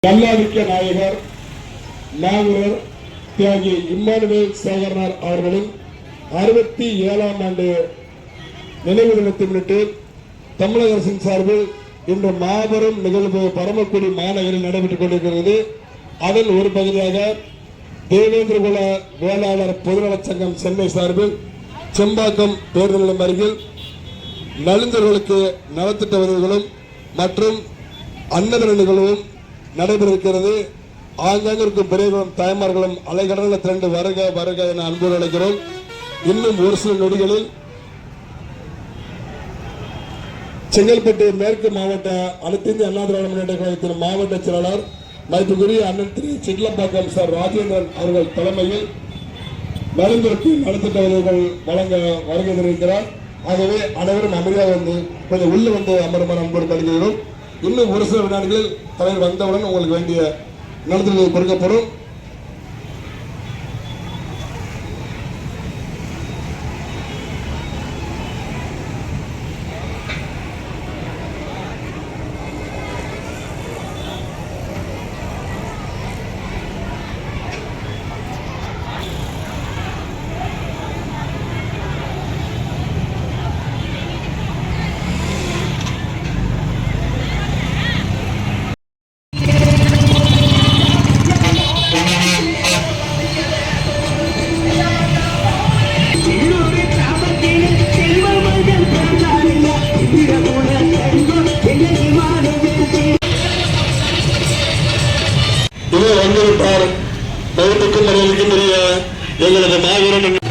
நல்லாதிக்க நாயகர் நாகூர் தியாகி இம்மானுவேல் சேகரனார் அவர்களின் 67ஆம் ஆண்டு நினைவு தினத்தை முன்னிட்டு தமிழக அரசின் சார்பில் இன்று மாபெரும் நிகழ்வு பரமக்குடி மாநகரில் நடைபெற்றுக் கொண்டிருக்கிறது. அதன் ஒரு பகுதியாக தேவேந்திரகுல வேளாளர் பொதுநலச் சங்கம் சென்னை சார்பில் செம்பாக்கம் பேருந்து நிலையம் அருகில் நலிந்தவர்களுக்கு நலத்திட்ட உதவிகளும் மற்றும் அன்னதான நிகழ்வும் நடைபெற இருக்கிறது. ஆங்காங்க இருக்கும் பெரியவர்களும் தாய்மார்களும் அலைகடலில் திரண்டு வருக வருக என அன்போடு அழைக்கிறோம். இன்னும் ஒரு சில நொடிகளில் செங்கல்பட்டு மேற்கு மாவட்ட அனைத்து இந்திய அண்ணா திராவிட முன்னேற்ற கழகத்தின் மாவட்ட செயலாளர் மதிப்புக்குரிய அண்ணன் திரு சிட்லப்பாக்கம் சார் ராஜேந்திரன் அவர்கள் தலைமையில் நலந்திற்கு நலத்திட்ட உதவிகள் வழங்க வருகை தெரிவிக்கிறார். ஆகவே அனைவரும் அமைதியாக வந்து கொஞ்சம் உள்ள வந்து அமருமாறு அன்போடு கருதுகிறோம். இன்னும் ஒரு சில வினாடிகளில் தலைவர் வந்தவுடன் உங்களுக்கு வேண்டிய நலத்திட்ட கொடுக்கப்படும். வந்துவிட்டார். பௌத்துக்கும் மனிதனுக்கும் உரிய எங்களது மாவீரன்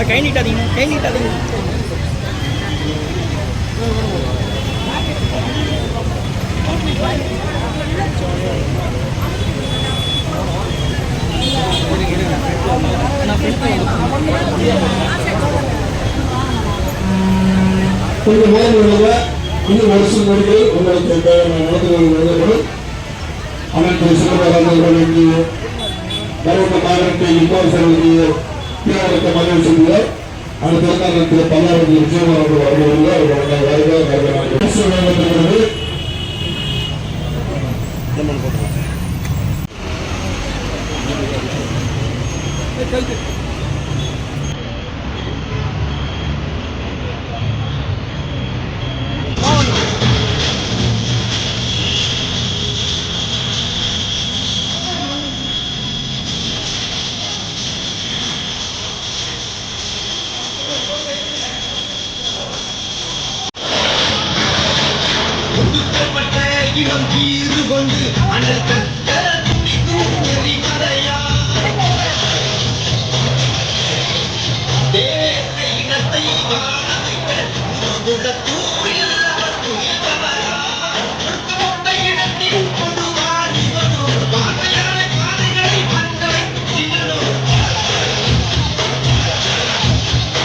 கை நீட்டாதீங்க, கை நீட்டாதீங்க. கொஞ்சம் இன்னும் ஒரு சில நொடிகள் உங்களுக்கு வழங்கப்படும். அனைத்து சிறப்பாளர்களுக்கு வரவுள்ள மாநிலத்தை இவ்வாறு செல்வதற்கு மகிழ்ச்சி செய்கிறார். அடுத்த பல்லாயிரம் நிச்சயம் அவர்கள் வருகிறது. இடம் தீர்வு கொண்டு அனல் கட்ட துணி மறையா இனத்தை இடத்தில் கொடுவார் பார்வையான பாதைகளை மக்களை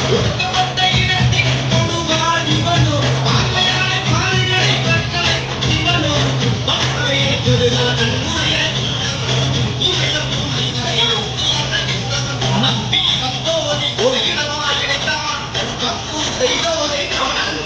ஒடுக்கப்பட்ட இடத்தில் கொடுவார் இவனோ பார்வையான பாதைகளை மக்களை நம்பி கப்போதை ஒரு இடமாக கிடைத்தான் கப்பு செய்தோதை அவன்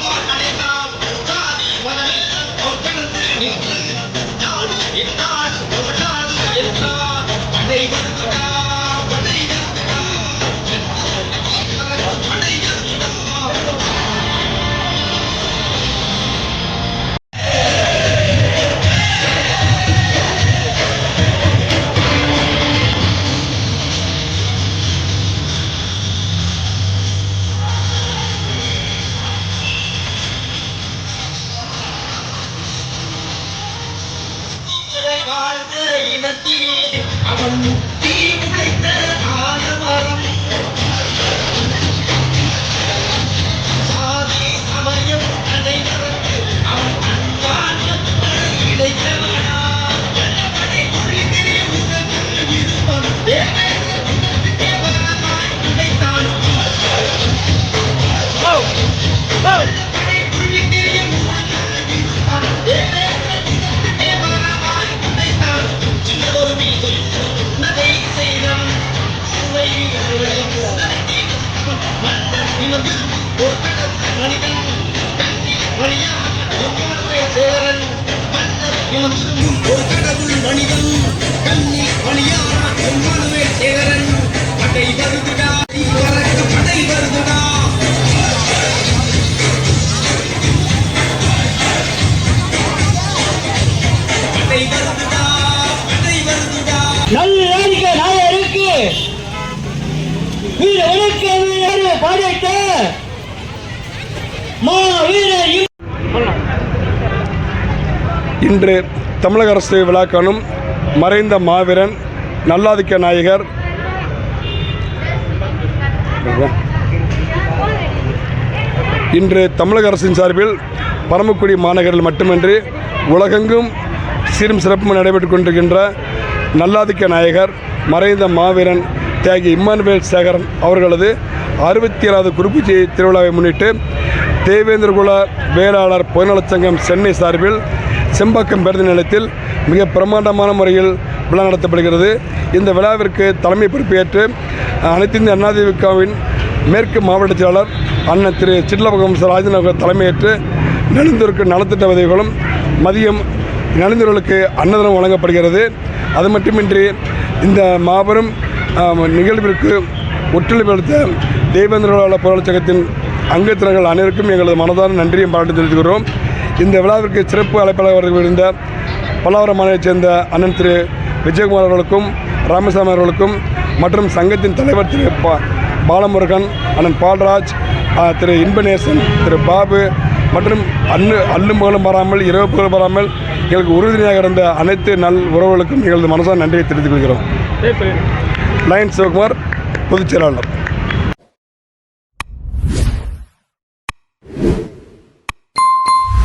இவன் ஒரு மனிதன் சேரன் இவன் ஒரு கடவுள் மனிதன் கண்ணி பணியான எம்மானுவே சேரன் படை வருதுடா வரக்கு படை வருதுடா படை வருதுடா படை வருதுடா நல்ல நாயருக்கு வீரனுக்கு வீரர் பாடிட்ட மா வீரர் இன்று தமிழக அரசு விழா காணும் மறைந்த மாவீரன் நல்லாதிக்க நாயகர் இன்று தமிழக அரசின் சார்பில் பரமக்குடி மாநகரில் மட்டுமின்றி உலகெங்கும் சீரும் சிறப்பும் நடைபெற்றுக் கொண்டிருக்கின்ற நல்லாதிக்க நாயகர் மறைந்த மாவீரன் தியாகி இம்மானுவேல் சேகரன் அவர்களது 67வது குருபூஜை திருவிழாவை முன்னிட்டு தேவேந்திரகுல வேளாளர் பொதுநலச் சங்கம் சென்னை சார்பில் செம்பாக்கம் பேருந்து நிலையத்தில் மிக பிரமாண்டமான முறையில் விழா நடத்தப்படுகிறது. இந்த விழாவிற்கு தலைமை பொறுப்பேற்று அனைத்து இந்திய அண்ணா திமுகவின் மேற்கு மாவட்ட செயலாளர் அண்ணன் திரு சிட்லபகம் ராஜன் அவர்கள் தலைமையேற்று நலிந்தோருக்கு நலத்திட்ட உதவிகளும் மதியம் நலிந்தோர்களுக்கு அன்னதானம் வழங்கப்படுகிறது. அது மட்டுமின்றி இந்த மாபெரும் நிகழ்விற்கு ஒத்துழைப்பு அளித்த தேவேந்திர பொருளாளர் சங்கத்தின் அங்கத்தினர்கள் அனைவருக்கும் எங்களது மனதான நன்றியும் பாராட்டு தெரிவித்துக்கிறோம். இந்த விழாவிற்கு சிறப்பு அழைப்பாளர் இருந்த பல்லாவரம் மாநிலத்தைச் சேர்ந்த அண்ணன் திரு விஜயகுமார் அவர்களுக்கும் ராமசாமி அவர்களுக்கும் மற்றும் சங்கத்தின் தலைவர் திரு பாலமுருகன், அண்ணன் பால்ராஜ், திரு இன்பநேசன், திரு பாபு மற்றும் அல்லும் பகலும் வராமல் இரவு பகலும் வராமல் எங்களுக்கு உறுதுணையாக இருந்த அனைத்து நல் உறவுகளுக்கும் எங்களது மனசான நன்றியை தெரிவித்துக் கொள்கிறோம். லயன் சிவகுமார், பொதுச் செயலாளர்.